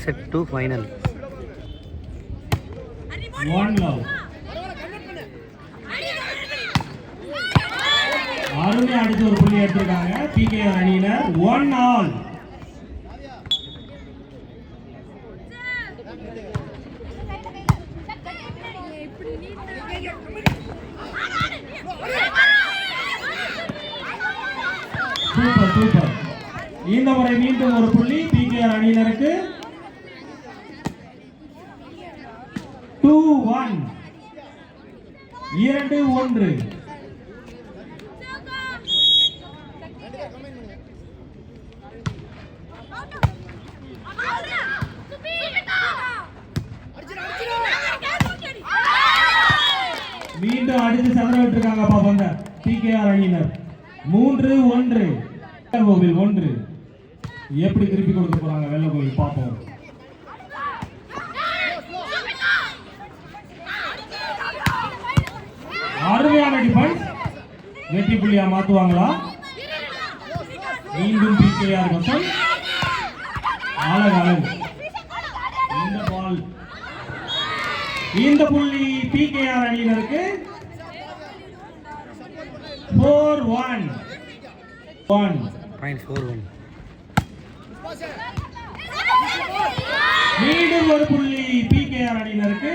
set to final. 1 love. அருமை அடிச்சு ஒரு புள்ளி எடுத்திருக்காங்க பிகேஆர் அணியினர். 1 all. Super super. இந்த முறை மீண்டும் ஒரு புள்ளி பிகேஆர் அணியினருக்கு. 2-1. 2-1. மீண்டும் அடித்து சதுர விட்டுருக்காங்க பாப்பங்க பிகேஆர் அணியினர். 3-1. வெள்ளகோவில் 1. எப்படி திருப்பி கொடுக்க போறாங்க வெள்ளகோவில் பாப்போம். அருமையான டிஃபென்ஸ். வெற்றி புள்ளியா மாத்துவாங்களா? மீண்டும் பிகேஆர் வசம். அழகு. இந்த பால் இந்த புள்ளி பிகேஆர் அணியினருக்கு. 4-1. 1.41. மீண்டும் ஒரு புள்ளி பிகேஆர் அணியினருக்கு.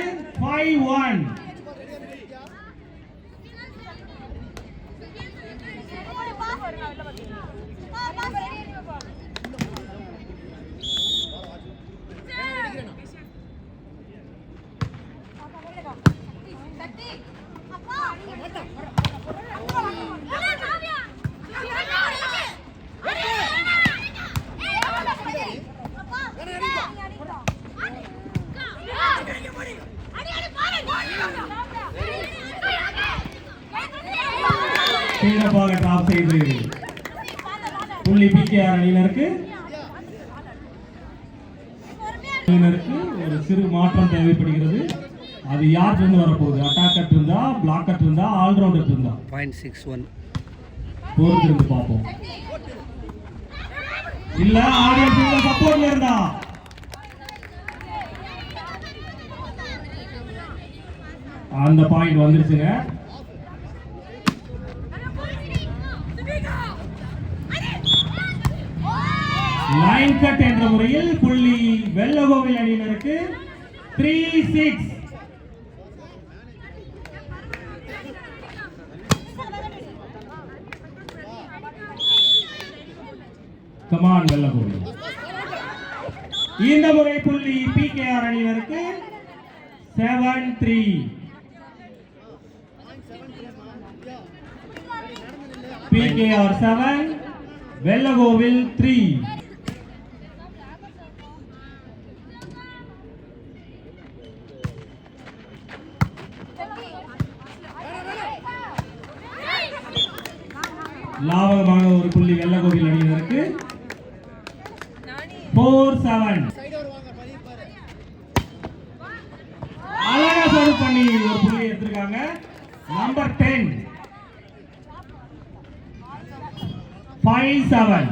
5-1. சிறப்பாக டாப் செய்து புள்ளி பிகேஆர் அணியினருக்கு. ஒரு சிறு மாற்றம் தேவைப்படுகிறது. அது யார் இருந்து வரப்போகுது? அட்டாக்கர் இருந்தா, பிளாக்கர் இருந்தா, ஆல்ரவுண்டர் இருந்தா? 0.61. பொறுத்திருந்து பார்ப்போம். இல்ல ஆடியன்ஸ் சப்போர்ட்ல இருந்தா அந்த பாயிண்ட் வந்துருச்சுங்க. லைன் கட் என்ற முறையில் புள்ளி வெள்ளகோவில் அணியினருக்கு. 3-6. கமான் வெள்ளகோவில். இந்த முறை புள்ளி பிகேஆர் அணியினருக்கு. 7-3. பிகேஆர் 7, வெள்ளகோவில் 3. லாபகமான ஒரு புள்ளி வெள்ளகோவில் அணியினருக்கு. 4-7. அழகா சர்வ் பண்ணி ஒரு புள்ளி எடுத்திருக்காங்க. நம்பர் 10. 5-7.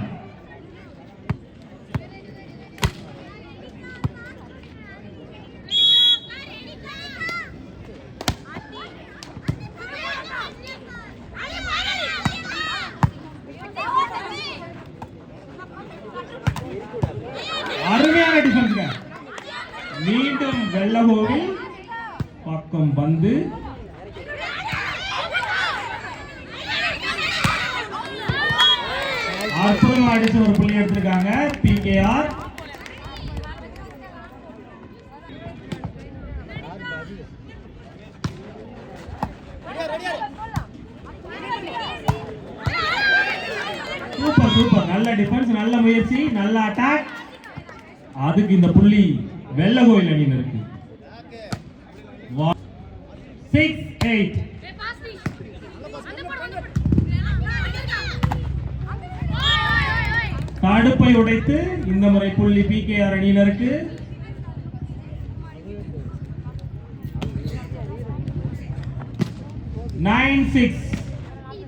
அருமையான டிஃபென்ஸ்ங்க. மீண்டும் வெள்ளகோவில் பக்கம் வந்து அற்புதமா அடிச்சு ஒரு புள்ளி எடுத்திருக்காங்க பிகேஆர். Super super. நல்ல டிஃபென்ஸ், நல்ல முயற்சி, நல்ல அட்டாக். அதுக்கு இந்த புள்ளி வெள்ளகோவில் அணியினருக்கு. 6-8. தடுப்பை உடைத்து இந்த முறை புள்ளி பிகேஆர் அணியினருக்கு. 9-6.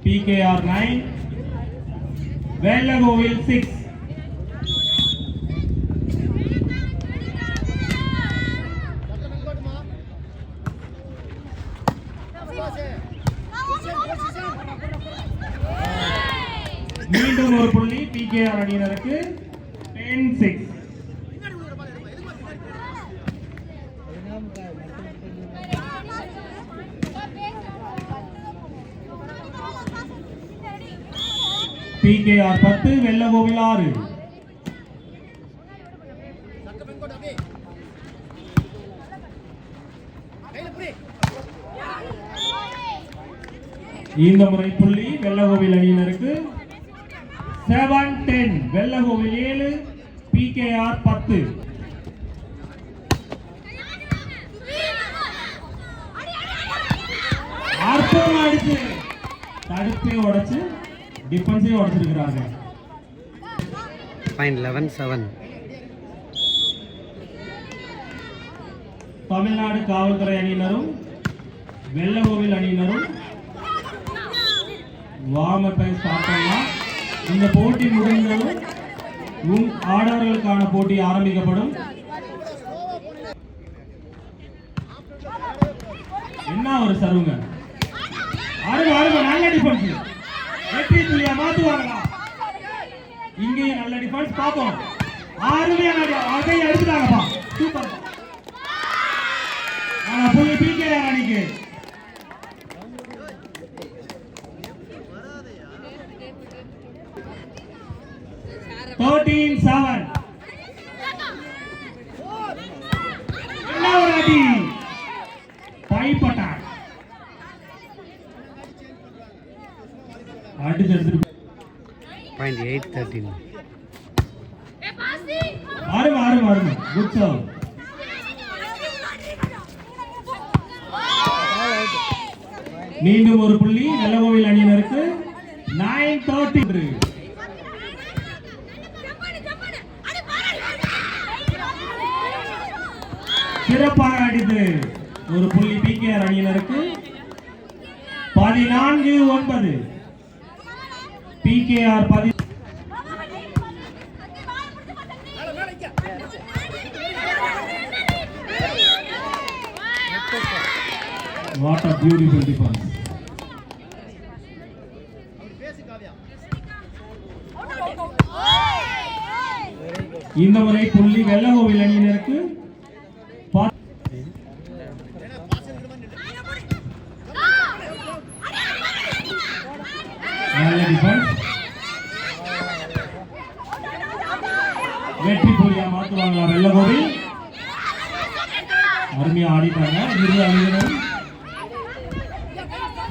PKR 9, Vellagovil 6. புள்ளி பிகேஆர் அணியினருக்கு 10-6. பிகேஆர் 10 வெள்ளகோவில் 6. இந்த முறை புள்ளி வெள்ளகோவில் அணியினருக்கு 7-10. வெள்ளகோவில் 7 பிகேஆர் 10. அற்புதமா அடிச்சு தடுப்பே உடைச்சு டிஃபென்ஸே உடைச்சிருக்கிறாங்க. பாயிண்ட் 11-7. தமிழ்நாடு காவல்துறை அணியினரும் வெள்ளகோவில் அணியினரும் வார்மப்பை ஸ்டார்ட் பண்ணலாம். இந்த போட்டி முடிந்ததும் ஆடவர்களுக்கான போட்டி ஆரம்பிக்கப்படும். என்ன ஒரு சர்வுங்க, நல்ல டிஃபென்ஸ். வெற்றி புள்ளியா மாத்துவாங்களா? இங்கேயும் நல்ல டிஃபென்ஸ் பார்ப்போம். அருமையான அதை எடுத்துட்டாங்கப்பா, சூப்பர். ஆனா புள்ளி பிகேஆர் அணிக்கு. Point 8-13. Good serve. மீண்டும் ஒரு புள்ளி வெள்ளகோவில் அணியினருக்கு 9-13. சிறப்பாக அடித்து ஒரு புள்ளி பிகேஆர் அணியினருக்கு 14-9. PKR 10. What a beautiful defense. இந்த முறை புள்ளி வெள்ளகோவில் அணியினருக்கு நல்ல டிஃபென்ஸ். வெற்றி புள்ளியா மாத்துவாங்களா வெள்ளகோவில்? அருமையா ஆடிட்டாங்க. இரு அணியினரும்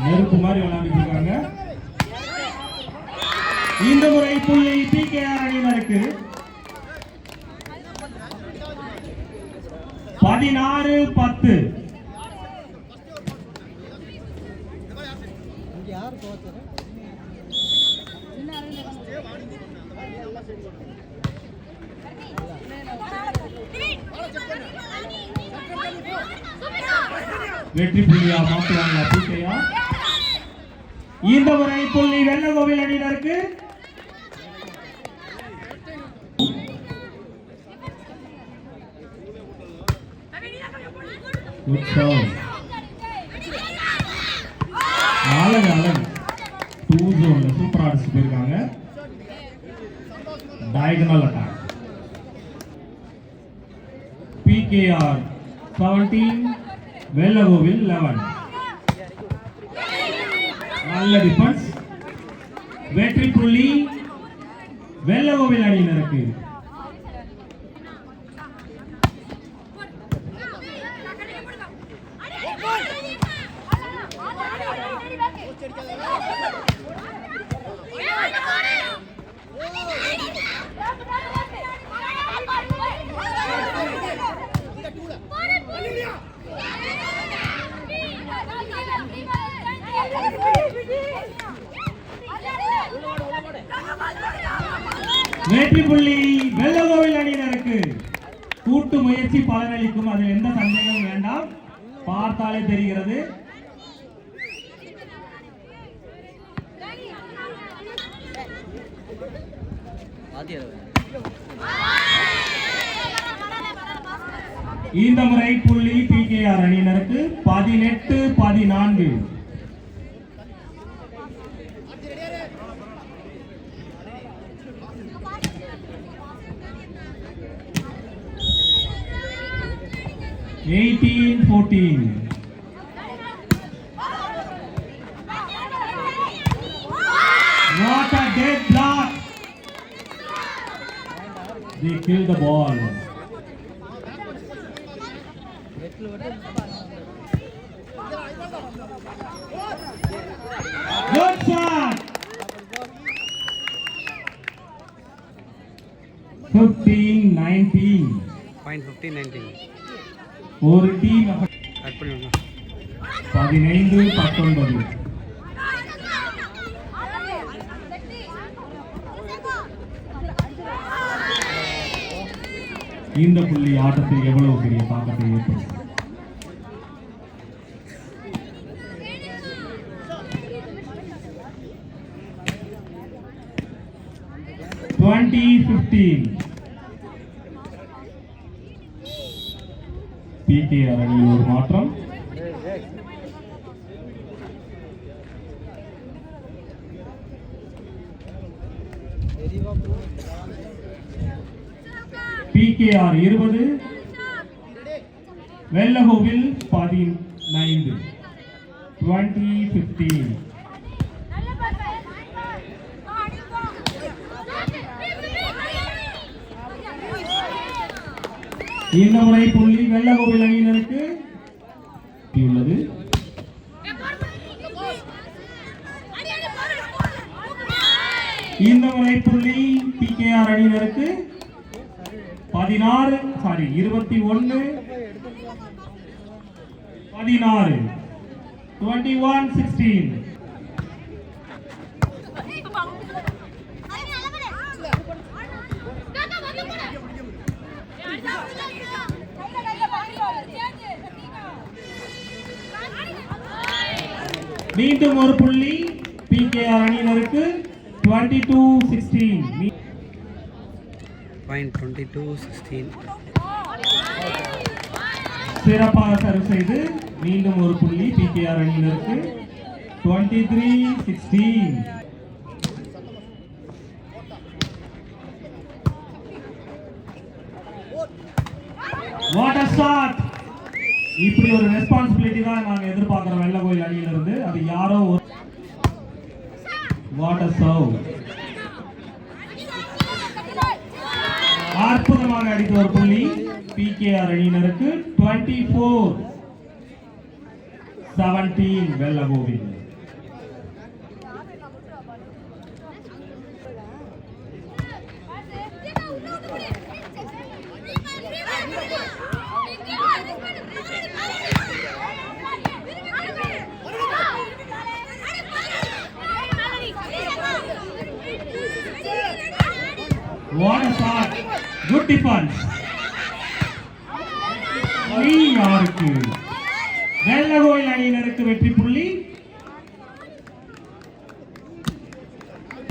நெருப்பு மாதிரி விளையாடிட்டு இருக்காங்க. இந்த முறை புள்ளி பிகேஆர் அணியினருக்கு 16-10. வெற்றி புள்ளியா மாற்றுவாங்களா பிகேஆர்? இந்த முறை புள்ளி வெள்ளகோவில் அணியினருக்கு சூப்பரா அடிச்சு போயிருக்காங்க. Diagonal attack. பிகேஆர் 17 வெள்ளகோவில் 11. நல்ல டிஃபென்ஸ். வெற்றி புள்ளி வெள்ளகோவில் அணியினருக்கு. வெற்றி புள்ளி வெள்ளகோவில் அணியினருக்கு. கூட்டு முயற்சி பலனளிக்கும், அதில் எந்த சந்தேகமும் வேண்டாம், பார்த்தாலே தெரிகிறது. இந்த முறை புள்ளி பிகேஆர் அணியினருக்கு 18-14. 18-14. What a dead block! They killed the ball. Good shot! 15-19. Point 15-19 ஒரு டீம் கட் பண்ணிடலாம். 15-19. இந்த புள்ளி ஆட்டத்தில் எவ்வளவு பெரிய தாக்கத்தை ஏற்படுத்தும்? PKR அணியில் ஒரு மாற்றம். PKR 20, வெள்ளகோவில் 15. 20-15. இந்த முறை புள்ளி வெள்ளகோவில் அணியினருக்கு உள்ளது. இந்த முறை புள்ளி PKR அணியினருக்கு 21 16 21-16. மீண்டும் ஒரு புள்ளி PKR அணியினருக்கு 22-16. பாயிண்ட் 22-16 சிறப்பாக சர்வ் செய்து மீண்டும் ஒரு புள்ளி PKR அணியினருக்கு 23-16. What a shot! இப்படி ஒரு ரெஸ்பான்சிபிலிட்டி தான் நாங்க எதிர்பார்க்கிறோம் வெள்ளகோயில் அணியிலிருந்து. அது யாரோ ஒரு What a serve! அற்புதமாக அடித்த ஒரு புள்ளி PKR அணியினருக்கு 24-17 Vellakoil. What a shot! Good defense. யாருக்கு வெள்ளகோயில் அணியினருக்கு வெற்றி புள்ளி.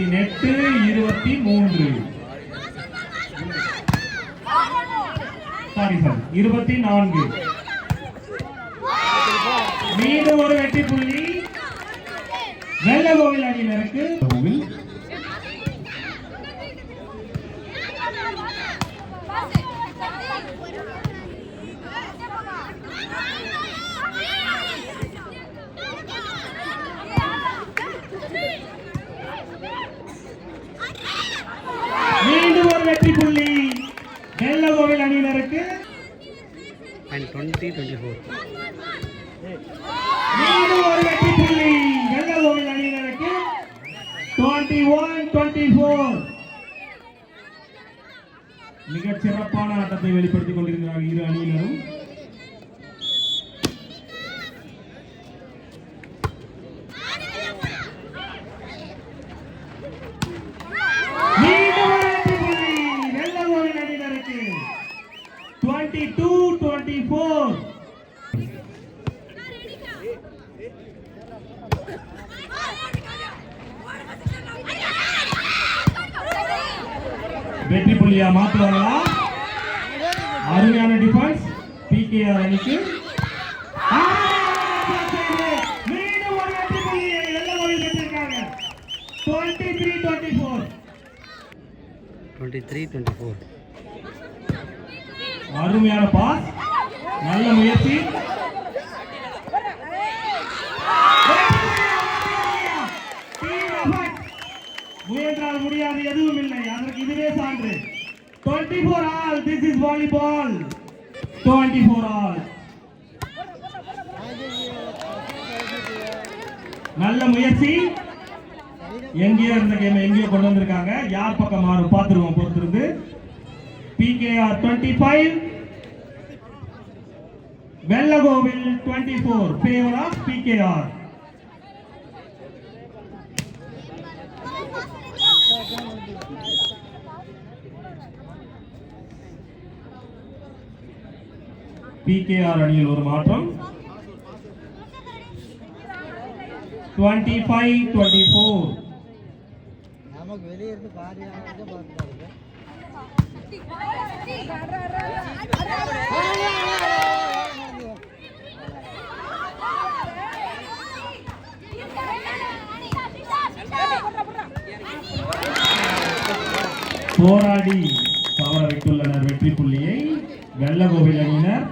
23 24. மீண்டும் ஒரு வெற்றி புள்ளி வெள்ளகோவில் அணியினருக்கு. மீண்டும் ஒரு வெற்றி புள்ளி வெள்ளகோவில் அணியினருக்கு. 20-24 மீண்டும் ஒரு வெற்றி புள்ளி வெள்ளகோவில் அணியினருக்கு. 21-24. மிகச் சிறப்பான ஆட்டத்தை வெளிப்படுத்திக் கொண்டிருக்கிறார்கள் இரு அணியினரும். மீண்டும் ஒரு வெற்றி புள்ளி வெள்ளகோவில் அணியினருக்கு. 22-24. வெற்றி புள்ளியா மாற்றுவாங்களா? அருமையான டிஃபென்ஸ் PKR அணிக்கு. மீண்டும் ஒரு வெற்றி புள்ளியை வெள்ளகோவில் பெற்றிருக்காங்க. 23-24. 23-24 அருமையான பாஸ் நல்ல முயற்சி. முயன்றால் முடியாது எதுவும் இல்லை, அதற்கு இதுவே சான்று. 24 all. This is volleyball. 24 all. நல்ல முயற்சி. எங்கேயோ இருந்த கேம் எங்கேயோ கொண்டு வந்திருக்காங்க. யார் பக்கம் மாறும் பார்த்துருவோம் பொறுத்திருந்து. PKR 25, Vellakoil 24. Favor of PKR. PKR அணியில் ஒரு மாற்றம். 25-24. நமக்கு வெளியே இருந்து பாதி பார்த்து போராடி தவற வைத்துள்ளனர் வெற்றி புள்ளியை வெள்ளகோவில் அணியினர்.